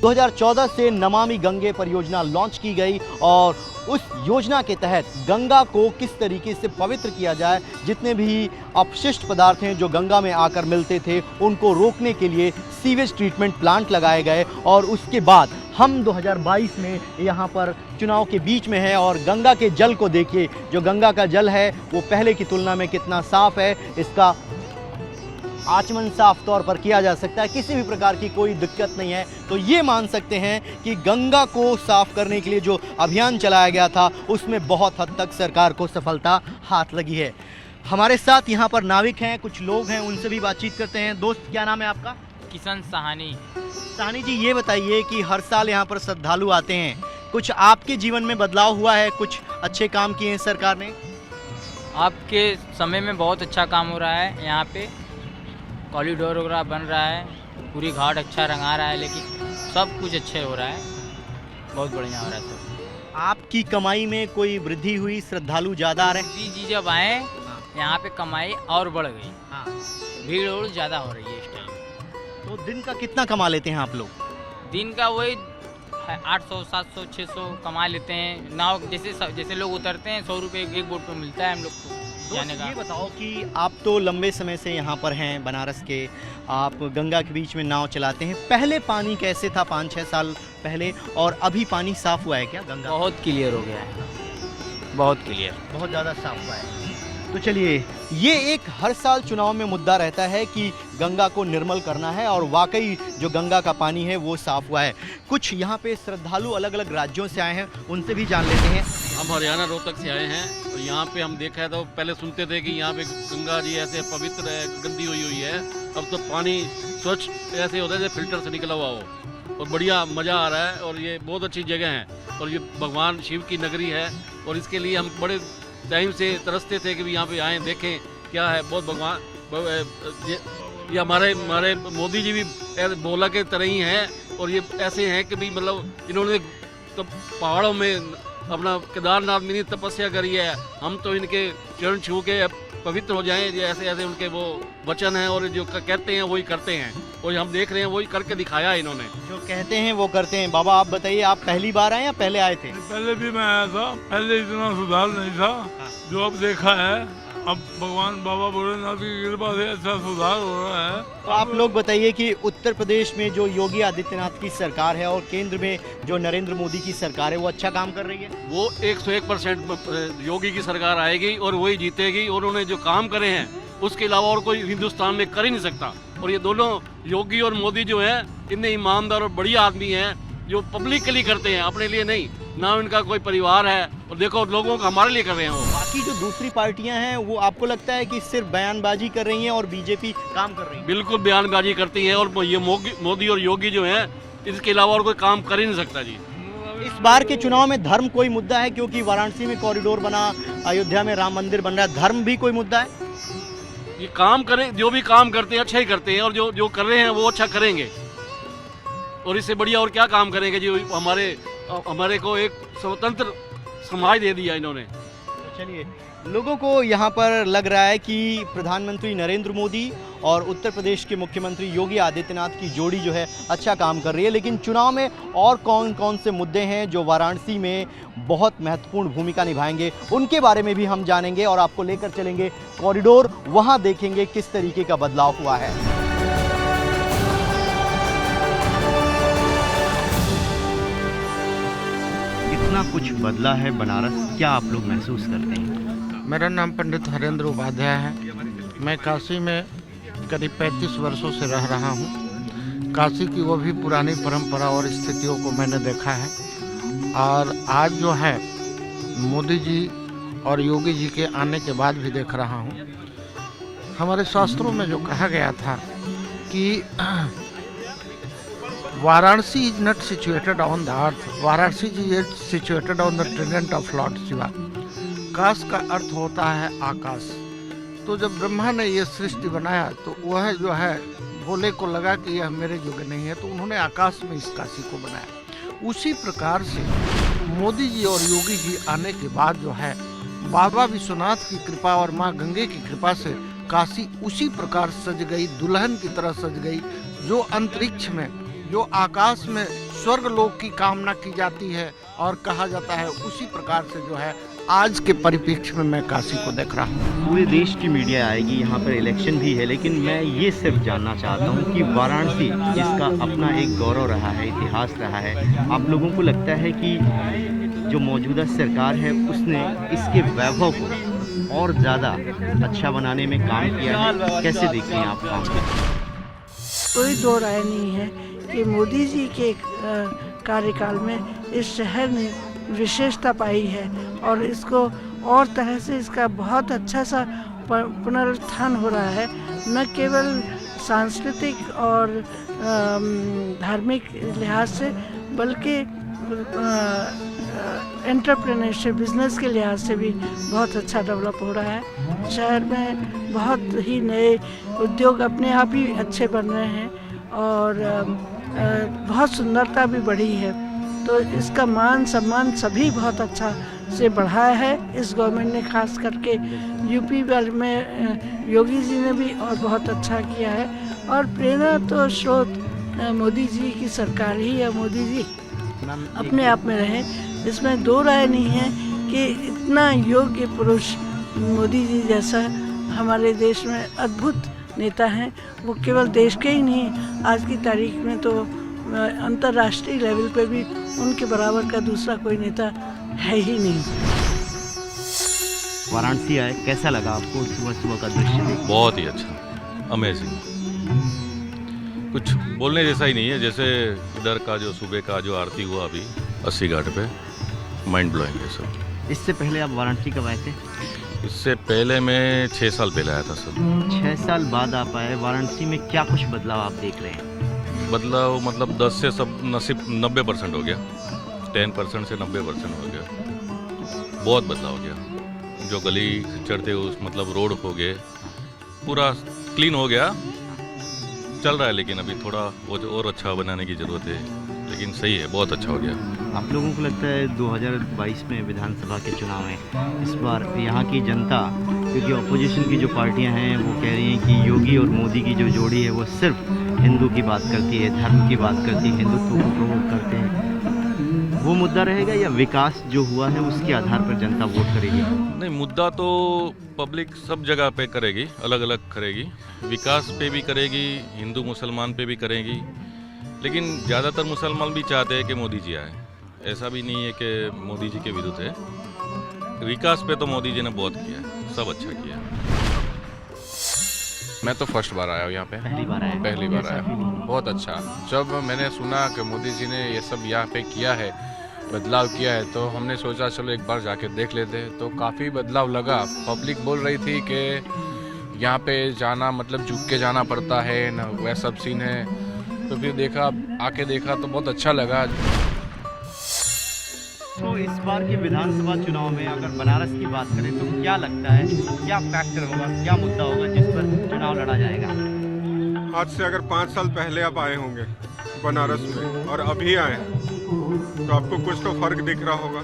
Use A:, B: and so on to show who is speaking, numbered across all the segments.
A: 2014 से नमामि गंगे परियोजना लॉन्च की गई और उस योजना के तहत गंगा को किस तरीके से पवित्र किया जाए, जितने भी अपशिष्ट पदार्थ हैं जो गंगा में आकर मिलते थे उनको रोकने के लिए सीवेज ट्रीटमेंट प्लांट लगाए गए। और उसके बाद हम 2022 में यहाँ पर चुनाव के बीच में हैं और गंगा के जल को देखिए, जो गंगा का जल है वो पहले की तुलना में कितना साफ़ है, इसका आचमन साफ तौर पर किया जा सकता है, किसी भी प्रकार की कोई दिक्कत नहीं है। तो ये मान सकते हैं कि गंगा को साफ करने के लिए जो अभियान चलाया गया था उसमें बहुत हद तक सरकार को सफलता हाथ लगी है। हमारे साथ यहाँ पर नाविक हैं, कुछ लोग हैं, उनसे भी बातचीत करते हैं। दोस्त, क्या नाम है आपका?
B: किशन साहनी।
A: साहनी जी, ये बताइए कि हर साल यहाँ पर श्रद्धालु आते हैं, कुछ आपके जीवन में बदलाव हुआ है, कुछ अच्छे काम किए हैं सरकार ने?
B: आपके समय में बहुत अच्छा काम हो रहा है, यहाँ पे कॉरिडोर वगैरह बन रहा है, पूरी घाट अच्छा रंगा रहा है, लेकिन सब कुछ अच्छे हो रहा है, बहुत बढ़िया हो रहा है सब।
A: आपकी कमाई में कोई वृद्धि हुई, श्रद्धालु ज़्यादा आ रहे हैं?
B: मोदी जी जब आए यहाँ पे कमाई और बढ़ गई,
A: हाँ।
B: भीड़ और ज़्यादा हो रही है इस टाइम।
A: तो दिन का कितना कमा लेते हैं आप लोग?
B: दिन का वही 800, 700, 600 कमा लेते हैं। नाव जैसे लोग उतरते हैं 100 रुपये एक बोट पर मिलता है हम लोग को जाने का।
A: ये बताओ कि आप तो लंबे समय से यहाँ पर हैं बनारस के, आप गंगा के बीच में नाव चलाते हैं, पहले पानी कैसे था 5-6 साल पहले, और अभी पानी साफ हुआ है क्या गंगा?
B: बहुत क्लियर हो गया है, बहुत क्लियर,
A: बहुत ज़्यादा साफ हुआ है। तो चलिए, ये एक हर साल चुनाव में मुद्दा रहता है कि गंगा को निर्मल करना है, और वाकई जो गंगा का पानी है वो साफ हुआ है। कुछ यहाँ पे श्रद्धालु अलग अलग राज्यों से आए हैं, उनसे भी जान लेते हैं।
C: हम हरियाणा रोहतक से आए हैं और यहाँ पे हम देखा है तो पहले सुनते थे कि यहाँ पे गंगा जी ऐसे पवित्र है, गंदी हुई है। अब तो पानी स्वच्छ ऐसे होता है जैसे फिल्टर से निकला हुआ हो, और बढ़िया मज़ा आ रहा है। और ये बहुत अच्छी जगह है और ये भगवान शिव की नगरी है, और इसके लिए हम बड़े टाइम से तरसते थे कि भी यहाँ पे आएँ देखें क्या है। बहुत भगवान ये हमारे मोदी जी भी बोला के तरह ही हैं, और ये ऐसे हैं कि भी मतलब इन्होंने तो पहाड़ों में अपना केदारनाथ में तपस्या करी है, हम तो इनके चरण छू के पवित्र हो जाएं। ये ऐसे ऐसे उनके वो वचन हैं, और जो कहते हैं वही करते हैं, और हम देख रहे हैं वही करके दिखाया है इन्होंने।
A: जो कहते हैं वो करते हैं। बाबा, आप बताइए, आप पहली बार आए या पहले आए थे?
D: पहले भी मैं आया था, पहले इतना सुधार नहीं था जो अब देखा है। अब भगवान बाबा भोलेनाथ की कृपा से अच्छा सुधार हो रहा है।
A: तो आप लोग बताइए कि उत्तर प्रदेश में जो योगी आदित्यनाथ की सरकार है और केंद्र में जो नरेंद्र मोदी की सरकार है, वो अच्छा काम कर रही है?
C: वो 101% योगी की सरकार आएगी और वही जीतेगी, और उन्होंने जो काम करे हैं उसके अलावा और कोई हिंदुस्तान में कर ही नहीं सकता। और ये दोनों योगी और मोदी जो है, इतने ईमानदार और बढ़िया आदमी हैं जो पब्लिक के लिए करते हैं, अपने लिए नहीं। ना इनका कोई परिवार है, और देखो लोगों का हमारे लिए कर रहे हैं वो।
A: बाकी जो दूसरी पार्टियां हैं वो आपको लगता है कि सिर्फ बयानबाजी कर रही हैं और बीजेपी काम कर रही है?
C: बिल्कुल बयानबाजी करती है, और ये मोदी और योगी जो हैं इसके अलावा और कोई काम कर ही नहीं सकता जी।
A: इस बार के चुनाव में धर्म कोई मुद्दा है? क्योंकि वाराणसी में कॉरिडोर बना, अयोध्या में राम मंदिर बन रहा है, धर्म भी कोई मुद्दा है?
C: ये काम करें, जो भी काम करते हैं अच्छा ही करते हैं, और जो कर रहे हैं वो अच्छा करेंगे, और इससे बढ़िया और क्या काम करेंगे जी। हमारे को एक स्वतंत्र समाज दे दिया इन्होंने।
A: चलिए, लोगों को यहाँ पर लग रहा है कि प्रधानमंत्री नरेंद्र मोदी और उत्तर प्रदेश के मुख्यमंत्री योगी आदित्यनाथ की जोड़ी जो है अच्छा काम कर रही है। लेकिन चुनाव में और कौन कौन से मुद्दे हैं जो वाराणसी में बहुत महत्वपूर्ण भूमिका निभाएंगे, उनके बारे में भी हम जानेंगे और आपको लेकर चलेंगे कॉरिडोर, वहाँ देखेंगे किस तरीके का बदलाव हुआ है। इतना कुछ बदला है बनारस, क्या आप लोग महसूस करते हैं?
E: मेरा नाम पंडित हरेंद्र उपाध्याय है। मैं काशी में करीब 35 वर्षों से रह रहा हूँ। काशी की वो भी पुरानी परंपरा और स्थितियों को मैंने देखा है, और आज जो है मोदी जी और योगी जी के आने के बाद भी देख रहा हूँ। हमारे शास्त्रों में जो कहा गया था कि Varanasi is not situated on the earth, Varanasi is situated on the Trident of Lord Shiva. काश का अर्थ होता है आकाश। तो जब ब्रह्मा ने ये सृष्टि बनाया तो वह जो है भोले को लगा कि यह मेरे योग्य नहीं है, तो उन्होंने आकाश में इस काशी को बनाया। उसी प्रकार से मोदी जी और योगी जी आने के बाद जो है बाबा विश्वनाथ की कृपा और माँ गंगे की कृपा से काशी उसी प्रकार सज गई, दुल्हन की तरह सज गई। जो अंतरिक्ष में, जो आकाश में स्वर्ग लोक की कामना की जाती है और कहा जाता है, उसी प्रकार से जो है आज के परिप्रेक्ष्य में मैं काशी को देख रहा हूँ।
A: पूरे देश की मीडिया आएगी, यहाँ पर इलेक्शन भी है, लेकिन मैं ये सिर्फ जानना चाहता हूँ कि वाराणसी जिसका अपना एक गौरव रहा है, इतिहास रहा है, आप लोगों को लगता है कि जो मौजूदा सरकार है उसने इसके वैभव को और ज़्यादा अच्छा बनाने में काम किया है? कैसे देखते हैं आप काम को?
F: कोई दो राय नहीं है कि मोदी जी के कार्यकाल में इस शहर ने विशेषता पाई है और इसको और तरह से इसका बहुत अच्छा सा पुनरुत्थान हो रहा है, न केवल सांस्कृतिक और धार्मिक लिहाज से बल्कि एंटरप्रेन्योरशिप बिजनेस के लिहाज से भी बहुत अच्छा डेवलप हो रहा है। शहर में बहुत ही नए उद्योग अपने आप ही अच्छे बन रहे हैं और बहुत सुंदरता भी बढ़ी है, तो इसका मान सम्मान सभी बहुत अच्छा से बढ़ाया है इस गवर्नमेंट ने, खास करके यूपी वाले में योगी जी ने भी और बहुत अच्छा किया है। और प्रेरणा तो स्रोत मोदी जी की सरकार ही है, मोदी जी अपने आप में रहे, इसमें दो राय नहीं है कि इतना योग्य पुरुष मोदी जी जैसा हमारे देश में अद्भुत नेता हैं। वो केवल देश के ही नहीं, आज की तारीख में तो अंतर्राष्ट्रीय लेवल पे भी उनके बराबर का दूसरा कोई नेता है ही नहीं।
A: वाराणसी आए, कैसा लगा आपको सुबह सुबह का दृश्य देख?
G: बहुत ही अच्छा, अमेजिंग, कुछ बोलने जैसा ही नहीं है। जैसे इधर का जो सुबह का जो आरती हुआ अभी 80 घाट पे, माइंड ब्लोइंग है सब।
A: इससे पहले आप वाराणसी कब आए थे?
G: इससे पहले मैं 6 साल पहले आया था सर।
A: 6 साल बाद आप आए, वाराणसी में क्या कुछ बदलाव आप देख रहे हैं?
G: बदलाव मतलब 10 से सब नसीब 90% हो गया, 10% से 90% हो गया, बहुत बदलाव हो गया। जो गली चढ़ते उस मतलब रोड हो गए, पूरा क्लीन हो गया, चल रहा है, लेकिन अभी थोड़ा वो और अच्छा बनाने की ज़रूरत है, लेकिन सही है, बहुत अच्छा हो गया।
A: आप लोगों को लगता है 2022 में विधानसभा के चुनाव में इस बार यहाँ की जनता, क्योंकि अपोजिशन की जो पार्टियाँ हैं वो कह रही हैं कि योगी और मोदी की जो जोड़ी है वो सिर्फ हिंदू की बात करती है, धर्म की बात करती है, हिंदुत्व को प्रमोट करते हैं, वो मुद्दा रहेगा या विकास जो हुआ है उसके आधार पर जनता वोट करेगी?
G: नहीं, मुद्दा तो पब्लिक सब जगह पे करेगी, अलग अलग करेगी, विकास पे भी करेगी, हिंदू मुसलमान पे भी करेगी, लेकिन ज़्यादातर मुसलमान भी चाहते हैं कि मोदी जी आए। ऐसा भी नहीं है कि मोदी जी के विरुद्ध है, विकास पे तो मोदी जी ने बहुत किया है, सब अच्छा किया है।
H: मैं तो फर्स्ट बार आया हूँ यहाँ पे,
A: पहली बार आया?
H: पहली बार आया। बहुत अच्छा, जब मैंने सुना कि मोदी जी ने ये सब यहाँ पे किया है, बदलाव किया है, तो हमने सोचा चलो एक बार जाके देख लेते हैं। तो काफ़ी बदलाव लगा। पब्लिक बोल रही थी कि यहाँ पे जाना मतलब झुक के जाना पड़ता है ना, वह सब सीन है। तो फिर देखा, आके देखा तो बहुत अच्छा लगा।
A: तो इस बार के विधानसभा चुनाव में अगर बनारस की बात करें तो क्या लगता है, क्या फैक्टर होगा, क्या मुद्दा होगा जिस पर चुनाव लड़ा जाएगा?
I: आज से अगर 5 साल पहले आप आए होंगे बनारस में और अभी आए तो आपको कुछ तो फर्क दिख रहा होगा,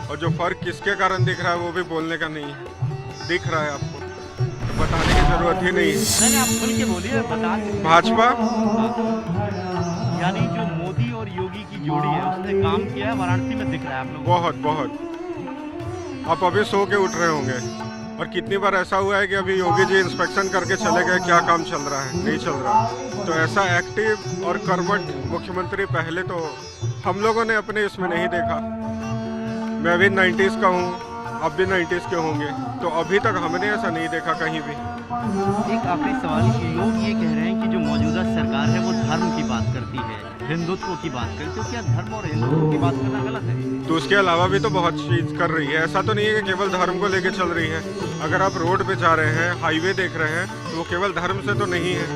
I: और जो फर्क किसके कारण दिख रहा है वो भी बोलने का नहीं है, दिख रहा है आपको, तो बताने की जरूरत ही नहीं है।
A: नहीं, आप खुल के बोलिए, बता।
I: भाजपा
A: यानी जो मोदी और योगी की जोड़ी है उसने काम किया है, वाराणसी में दिख रहा है आप लोग?
I: बहुत बहुत। आप अभी सो के उठ रहे होंगे, और कितनी बार ऐसा हुआ है कि अभी योगी जी इंस्पेक्शन करके चले गए, क्या काम चल रहा है, नहीं चल रहा। तो ऐसा एक्टिव और कर्मठ मुख्यमंत्री पहले तो हम लोगों ने अपने इसमें नहीं देखा। मैं भी 90s का हूँ, अब भी 90s के होंगे, तो अभी तक हमने ऐसा नहीं देखा कहीं भी।
A: एक आखिरी सवाल, लोग ये कह रहे हैं कि जो मौजूदा सरकार है वो धर्म की बात करती है, हिंदुत्व की बात करती है, तो क्या धर्म और हिंदुत्व की बात करना गलत है?
I: तो उसके अलावा भी तो बहुत चीज़ कर रही है, ऐसा तो नहीं है कि केवल धर्म को लेके चल रही है। अगर आप रोड पे जा रहे हैं, हाईवे देख रहे हैं, तो वो केवल धर्म से तो नहीं है,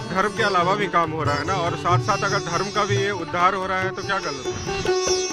I: धर्म के अलावा भी काम हो रहा है ना, और साथ साथ अगर धर्म का भी ये उद्धार हो रहा है तो क्या गलत है?